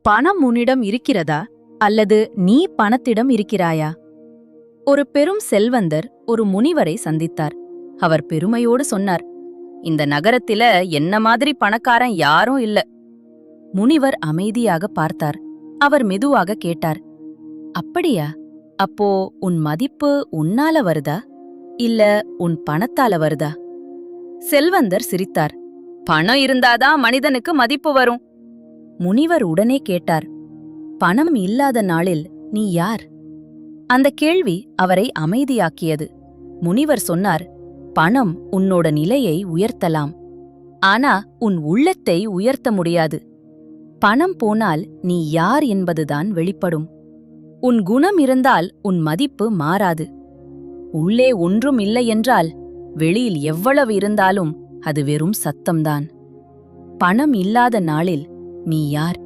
பணம் உன்னிடம் இருக்கிறதா அல்லது நீ பணத்திடம் இருக்கிறாயா? ஒரு பெரும் செல்வந்தர் ஒரு முனிவரை சந்தித்தார். அவர் பெருமையோடு சொன்னார், இந்த நகரத்தில என்ன மாதிரி பணக்காரன் யாரும் இல்ல. முனிவர் அமைதியாக பார்த்தார். அவர் மெதுவாக கேட்டார், அப்படியா? அப்போ உன் மதிப்பு உன்னால வருதா இல்ல உன் பணத்தால வருதா? செல்வந்தர் சிரித்தார். பணம் இருந்தாதான் மனிதனுக்கு மதிப்பு வரும். முனிவர் உடனே கேட்டார், பணம் இல்லாத நாளில் நீ யார்? அந்த கேள்வி அவரை அமைதியாக்கியது. முனிவர் சொன்னார், பணம் உன்னோட நிலையை உயர்த்தலாம், ஆனா உன் உள்ளத்தை உயர்த்த முடியாது. பணம் போனால் நீ யார் என்பதுதான் வெளிப்படும். உன் குணம் இருந்தால் உன் மதிப்பு மாறாது. உள்ளே ஒன்றும் இல்லையென்றால் வெளியில் எவ்வளவு இருந்தாலும் அது வெறும் சத்தம்தான். பணம் இல்லாத நாளில் நீ யார்?